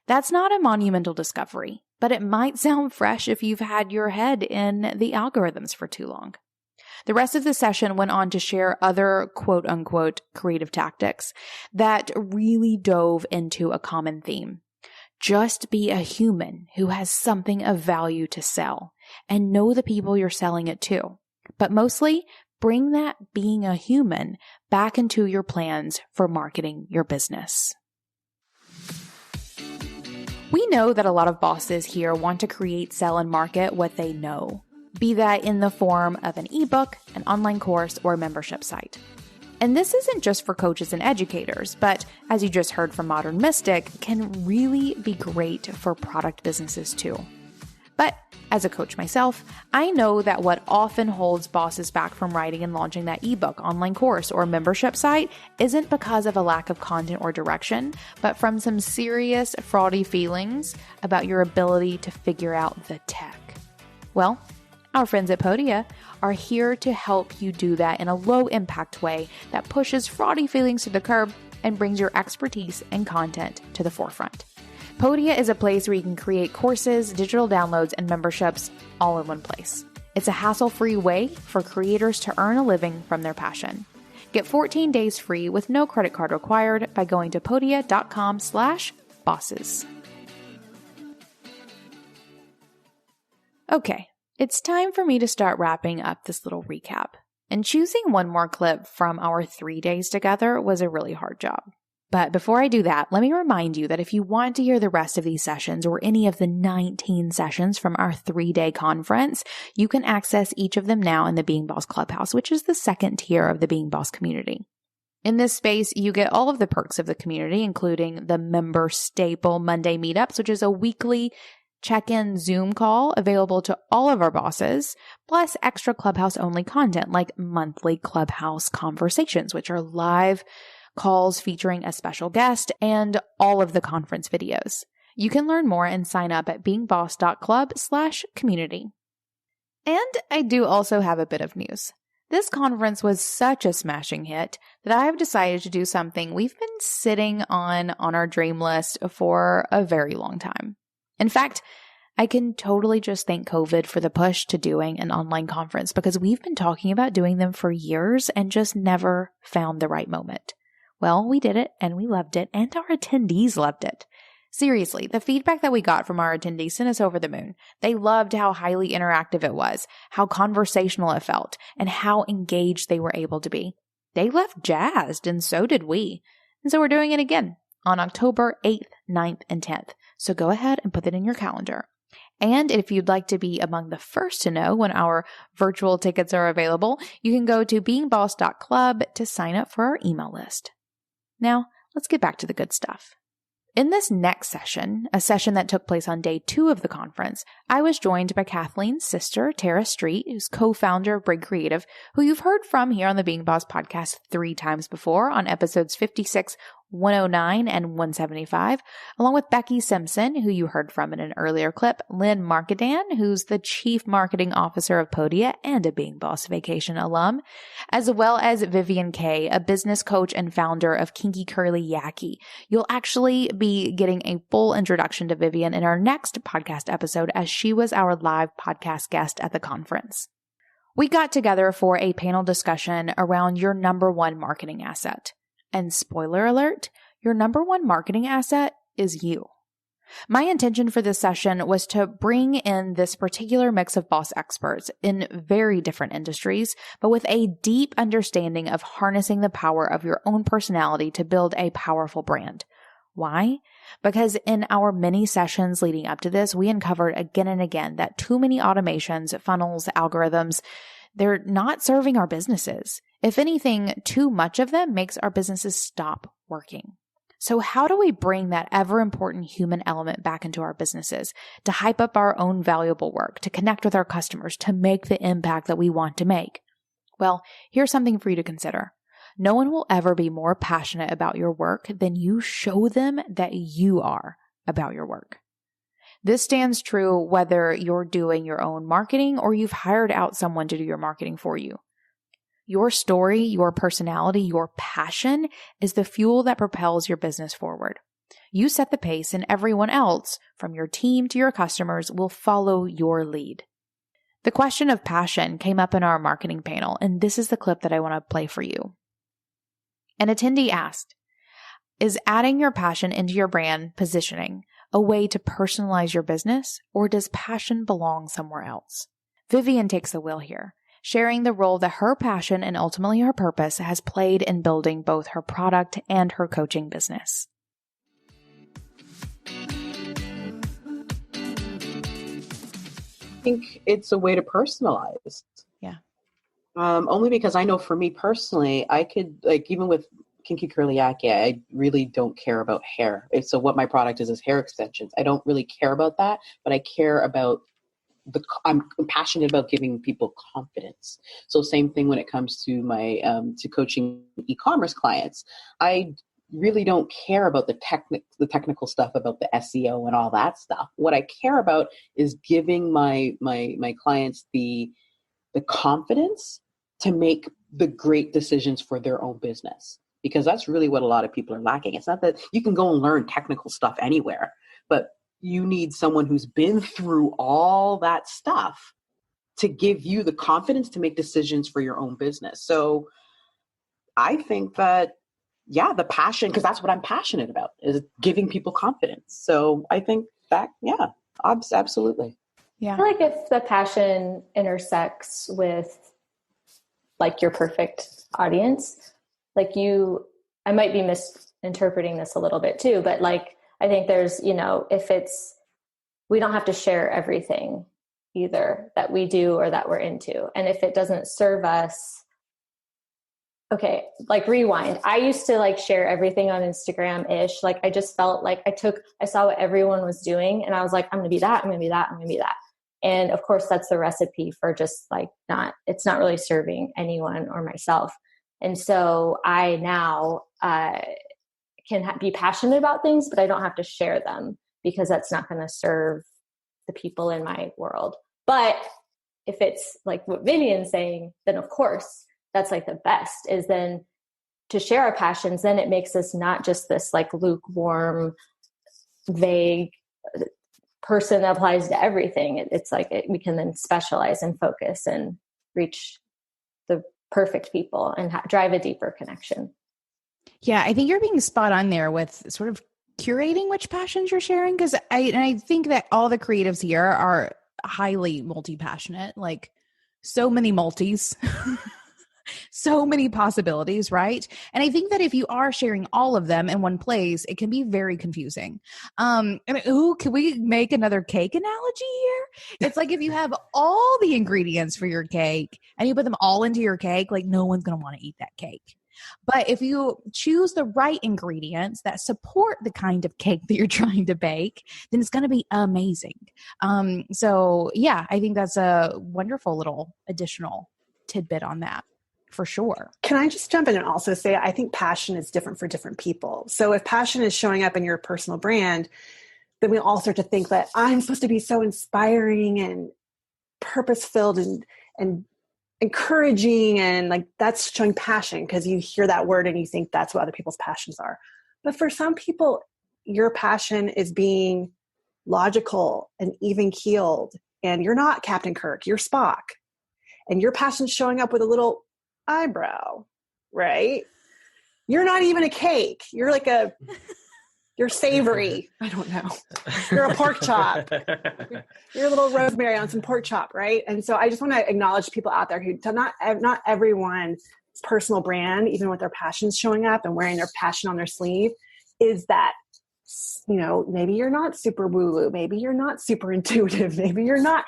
S1: That's not a monumental discovery, but it might sound fresh if you've had your head in the algorithms for too long. The rest of the session went on to share other quote-unquote creative tactics that really dove into a common theme. Just be a human who has something of value to sell and know the people you're selling it to. But mostly, bring that being a human back into your plans for marketing your business. We know that a lot of bosses here want to create, sell, and market what they know, be that in the form of an ebook, an online course, or a membership site. And this isn't just for coaches and educators, but as you just heard from Modern Mystic, can really be great for product businesses too. But as a coach myself, I know that what often holds bosses back from writing and launching that ebook, online course, or membership site isn't because of a lack of content or direction, but from some serious fraudy feelings about your ability to figure out the tech. Well, our friends at Podia are here to help you do that in a low-impact way that pushes fraudy feelings to the curb and brings your expertise and content to the forefront. Podia is a place where you can create courses, digital downloads, and memberships all in one place. It's a hassle-free way for creators to earn a living from their passion. Get 14 days free with no credit card required by going to podia.com/bosses. Okay, it's time for me to start wrapping up this little recap. And choosing one more clip from our 3 days together was a really hard job. But before I do that, let me remind you that if you want to hear the rest of these sessions or any of the 19 sessions from our 3-day conference, you can access each of them now in the Being Boss Clubhouse, which is the second tier of the Being Boss community. In this space, you get all of the perks of the community, including the member staple Monday meetups, which is a weekly check-in Zoom call available to all of our bosses, plus extra Clubhouse-only content like monthly Clubhouse conversations, which are live calls featuring a special guest, and all of the conference videos. You can learn more and sign up at beingboss.club/community. And I do also have a bit of news. This conference was such a smashing hit that I have decided to do something we've been sitting on our dream list for a very long time. In fact, I can totally just thank COVID for the push to doing an online conference, because we've been talking about doing them for years and just never found the right moment. Well, we did it and we loved it, and our attendees loved it. Seriously, the feedback that we got from our attendees sent us over the moon. They loved how highly interactive it was, how conversational it felt, and how engaged they were able to be. They left jazzed, and so did we. And so we're doing it again on October 8th, 9th, and 10th. So go ahead and put it in your calendar. And if you'd like to be among the first to know when our virtual tickets are available, you can go to beingboss.club to sign up for our email list. Now, let's get back to the good stuff. In this next session, a session that took place on day 2 of the conference, I was joined by Kathleen's sister, Tara Street, who's co-founder of Brig Creative, who you've heard from here on the Being Boss podcast 3 times before on episodes 56, 109, and 175, along with Becky Simpson, who you heard from in an earlier clip, Lynn Markedan, who's the Chief Marketing Officer of Podia and a Being Boss Vacation alum, as well as Vivian Kaye, a business coach and founder of Kinky Curly Yaki. You'll actually be getting a full introduction to Vivian in our next podcast episode, as she was our live podcast guest at the conference. We got together for a panel discussion around your number one marketing asset. And spoiler alert, your number one marketing asset is you. My intention for this session was to bring in this particular mix of boss experts in very different industries, but with a deep understanding of harnessing the power of your own personality to build a powerful brand. Why? Because in our many sessions leading up to this, we uncovered again and again that too many automations, funnels, algorithms, they're not serving our businesses. If anything, too much of them makes our businesses stop working. So how do we bring that ever important human element back into our businesses to hype up our own valuable work, to connect with our customers, to make the impact that we want to make? Well, here's something for you to consider. No one will ever be more passionate about your work than you show them that you are about your work. This stands true whether you're doing your own marketing or you've hired out someone to do your marketing for you. Your story, your personality, your passion is the fuel that propels your business forward. You set the pace, and everyone else, from your team to your customers, will follow your lead. The question of passion came up in our marketing panel, and this is the clip that I want to play for you. An attendee asked, "Is adding your passion into your brand positioning a way to personalize your business, or does passion belong somewhere else?" Vivian takes the wheel here, sharing the role that her passion and ultimately her purpose has played in building both her product and her coaching business.
S9: I think it's a way to personalize.
S1: Yeah.
S9: Only because I know for me personally, I could, like, even with Kinky Curly Yaki, I really don't care about hair. So what my product is hair extensions. I don't really care about that, but I care about I'm passionate about giving people confidence. So same thing when it comes to my to coaching e-commerce clients. I really don't care about the technical stuff about the SEO and all that stuff. What I care about is giving my clients the confidence to make the great decisions for their own business, because that's really what a lot of people are lacking. It's not that you can go and learn technical stuff anywhere, but you need someone who's been through all that stuff to give you the confidence to make decisions for your own business. So I think that, yeah, the passion, because that's what I'm passionate about, is giving people confidence. So I think that, yeah, absolutely.
S1: Yeah.
S4: I feel like if the passion intersects with like your perfect audience, like I might be misinterpreting this a little bit too, but like, I think there's, we don't have to share everything either that we do or that we're into. And if it doesn't serve us, okay, like rewind. I used to like share everything on Instagram-ish. Like I just felt like I saw what everyone was doing and I was like, I'm going to be that. I'm going to be that. I'm going to be that. And of course that's the recipe for just like it's not really serving anyone or myself. And so I now, can be passionate about things, but I don't have to share them because that's not going to serve the people in my world. But if it's like what Vivian's saying, then of course that's like the best, is then to share our passions. Then it makes us not just this like lukewarm, vague person that applies to everything. It's like we can then specialize and focus and reach the perfect people and drive a deeper connection.
S1: Yeah, I think you're being spot on there with sort of curating which passions you're sharing, because I think that all the creatives here are highly multi-passionate, like so many multis, so many possibilities, right? And I think that if you are sharing all of them in one place, it can be very confusing. I mean, can we make another cake analogy here? It's like if you have all the ingredients for your cake and you put them all into your cake, like no one's going to want to eat that cake. But if you choose the right ingredients that support the kind of cake that you're trying to bake, then it's going to be amazing. So yeah, I think that's a wonderful little additional tidbit on that for sure.
S10: Can I just jump in and also say, I think passion is different for different people. So if passion is showing up in your personal brand, then we all start to think that I'm supposed to be so inspiring and purpose-filled and encouraging, and like that's showing passion because you hear that word and you think that's what other people's passions are. But for some people, your passion is being logical and even-keeled, and you're not Captain Kirk, you're Spock, and your passion's showing up with a little eyebrow, right? You're not even a cake. You're like you're savory. I don't know. You're a pork chop. You're a little rosemary on some pork chop, right? And so I just want to acknowledge people out there who not everyone's personal brand, even with their passions showing up and wearing their passion on their sleeve, is that, you know, maybe you're not super woo-woo. Maybe you're not super intuitive. Maybe you're not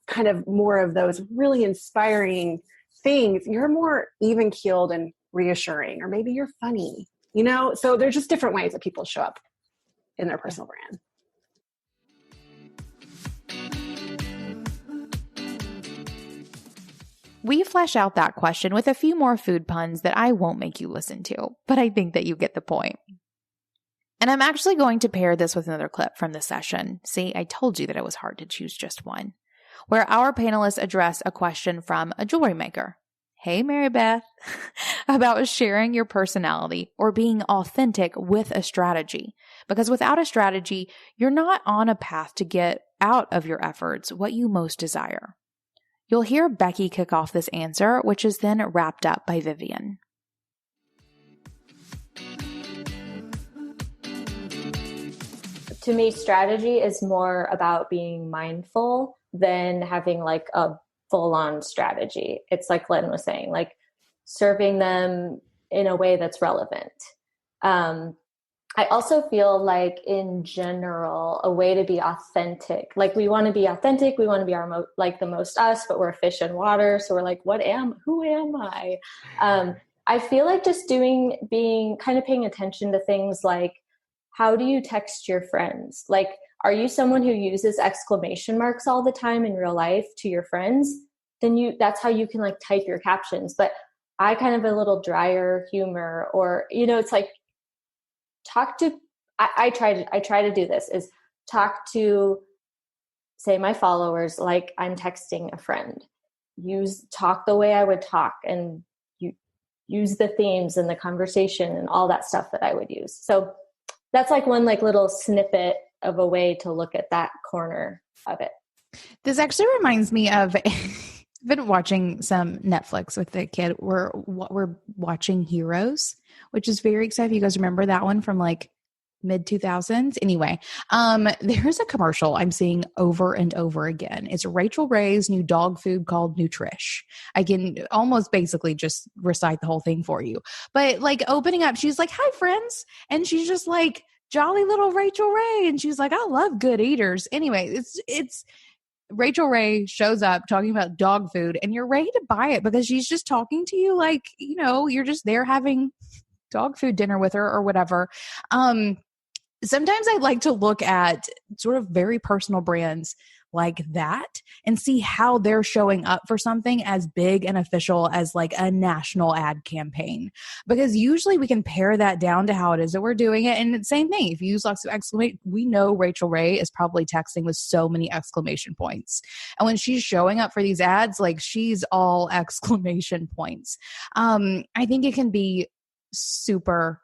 S10: kind of more of those really inspiring things. You're more even-keeled and reassuring, or maybe you're funny, you know? So there's just different ways that people show up in their personal brand.
S1: We flesh out that question with a few more food puns that I won't make you listen to, but I think that you get the point. And I'm actually going to pair this with another clip from the session. See, I told you that it was hard to choose just one, where our panelists address a question from a jewelry maker. Hey, Mary Beth, about sharing your personality or being authentic with a strategy. Because without a strategy, you're not on a path to get out of your efforts what you most desire. You'll hear Becky kick off this answer, which is then wrapped up by Vivian.
S4: To me, strategy is more about being mindful than having like a full-on strategy. It's like Len was saying, like serving them in a way that's relevant. I also feel like in general, a way to be authentic, like we want to be authentic. We want to be our the most us, but we're a fish in water. So we're like, who am I? I feel like just being kind of paying attention to things like, how do you text your friends? Like, are you someone who uses exclamation marks all the time in real life to your friends? Then that's how you can like type your captions. But I kind of a little drier humor, or, you know, it's like, I try to do this, is talk to, say, my followers like I'm texting a friend. Talk the way I would talk, and use the themes and the conversation and all that stuff that I would use. So that's like one like little snippet of a way to look at that corner of it.
S1: This actually reminds me of I've been watching some Netflix with the kid. We're watching Heroes, which is very exciting. You guys remember that one from like mid 2000s? Anyway, there's a commercial I'm seeing over and over again. It's Rachel Ray's new dog food called Nutrish. I can almost basically just recite the whole thing for you. But like opening up, she's like, "Hi friends." And she's just like jolly little Rachel Ray. And she's like, "I love good eaters." Anyway, it's Rachel Ray shows up talking about dog food, and you're ready to buy it because she's just talking to you like, you know, you're just there having dog food dinner with her or whatever. sometimes I like to look at sort of very personal brands like that and see how they're showing up for something as big and official as like a national ad campaign. Because usually we can pare that down to how it is that we're doing it. And it's the same thing. If you use lots of exclamation, we know Rachel Ray is probably texting with so many exclamation points. And when she's showing up for these ads, like she's all exclamation points. I think it can be super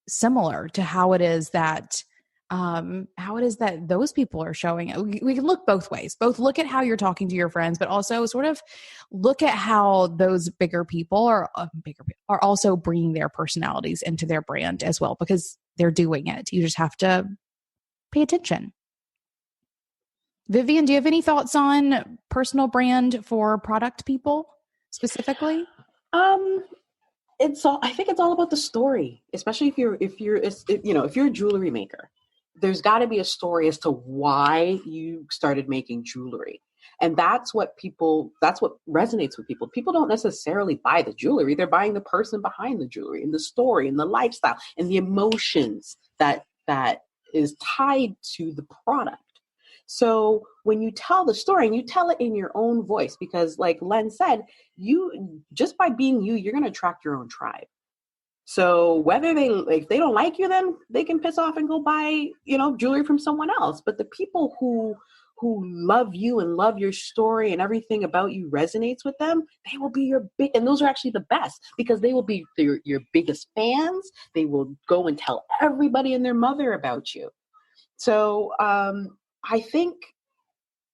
S1: similar to how it is that those people are showing it. We can look both ways, both look at how you're talking to your friends, but also sort of look at how those bigger people are also bringing their personalities into their brand as well, because they're doing it. You just have to pay attention. Vivian, do you have any thoughts on personal brand for product people specifically?
S9: I think it's all about the story, especially if you're a jewelry maker. There's got to be a story as to why you started making jewelry. And that's what resonates with people. People don't necessarily buy the jewelry. They're buying the person behind the jewelry and the story and the lifestyle and the emotions that is tied to the product. So when you tell the story and you tell it in your own voice, because like Len said, you just by being you're going to attract your own tribe. So whether if they don't like you, then they can piss off and go buy, jewelry from someone else. But the people who love you and love your story and everything about you resonates with them, they will be and those are actually the best, because they will be your biggest fans. They will go and tell everybody and their mother about you. So I think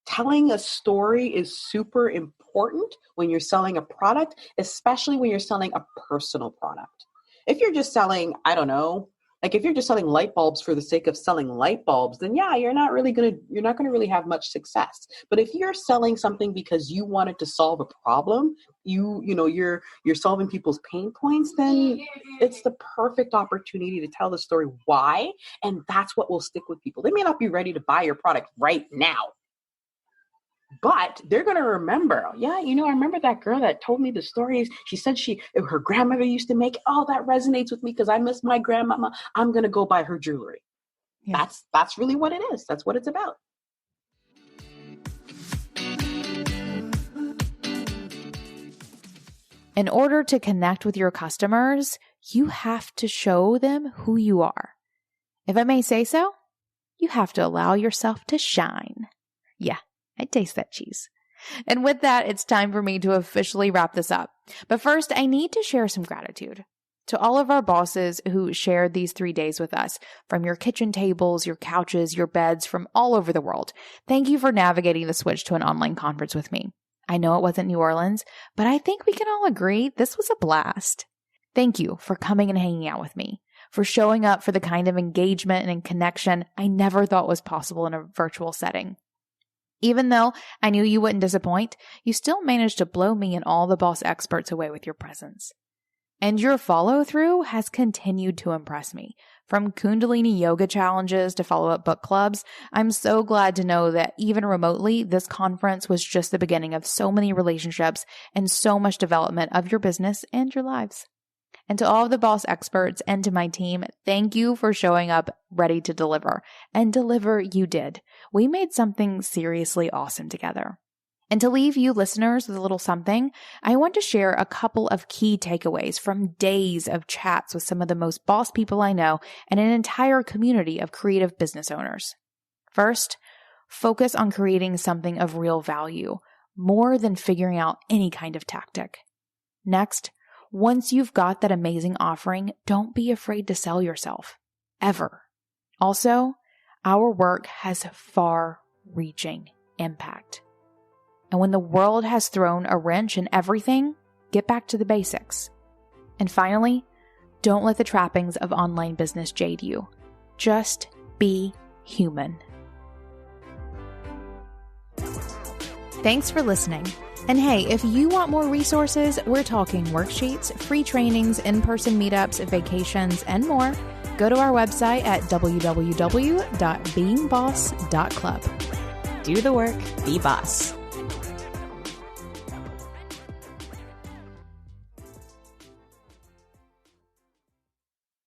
S9: telling a story is super important when you're selling a product, especially when you're selling a personal product. If you're just selling, if you're just selling light bulbs for the sake of selling light bulbs, then you're not going to really have much success. But if you're selling something because you wanted to solve a problem, you're solving people's pain points, then it's the perfect opportunity to tell the story why. And that's what will stick with people. They may not be ready to buy your product right now, but they're going to remember, I remember that girl that told me the stories. She said her grandmother used to make, that resonates with me because I miss my grandmama. I'm going to go buy her jewelry. Yeah. That's really what it is. That's what it's about.
S1: In order to connect with your customers, you have to show them who you are. If I may say so, you have to allow yourself to shine. Yeah. I taste that cheese. And with that, it's time for me to officially wrap this up. But first, I need to share some gratitude to all of our bosses who shared these 3 days with us, from your kitchen tables, your couches, your beds, from all over the world. Thank you for navigating the switch to an online conference with me. I know it wasn't New Orleans, but I think we can all agree this was a blast. Thank you for coming and hanging out with me, for showing up for the kind of engagement and connection I never thought was possible in a virtual setting. Even though I knew you wouldn't disappoint, you still managed to blow me and all the boss experts away with your presence. And your follow-through has continued to impress me. From Kundalini yoga challenges to follow-up book clubs, I'm so glad to know that even remotely, this conference was just the beginning of so many relationships and so much development of your business and your lives. And to all of the boss experts and to my team, thank you for showing up ready to deliver. And deliver you did. We made something seriously awesome together. And to leave you listeners with a little something, I want to share a couple of key takeaways from days of chats with some of the most boss people I know and an entire community of creative business owners. First, focus on creating something of real value, more than figuring out any kind of tactic. Next, once you've got that amazing offering, don't be afraid to sell yourself. Ever. Also, our work has far-reaching impact. And when the world has thrown a wrench in everything, get back to the basics. And finally, don't let the trappings of online business jade you. Just be human. Thanks for listening. And hey, if you want more resources, we're talking worksheets, free trainings, in-person meetups, vacations, and more. Go to our website at www.beingboss.club.
S2: Do the work, be boss.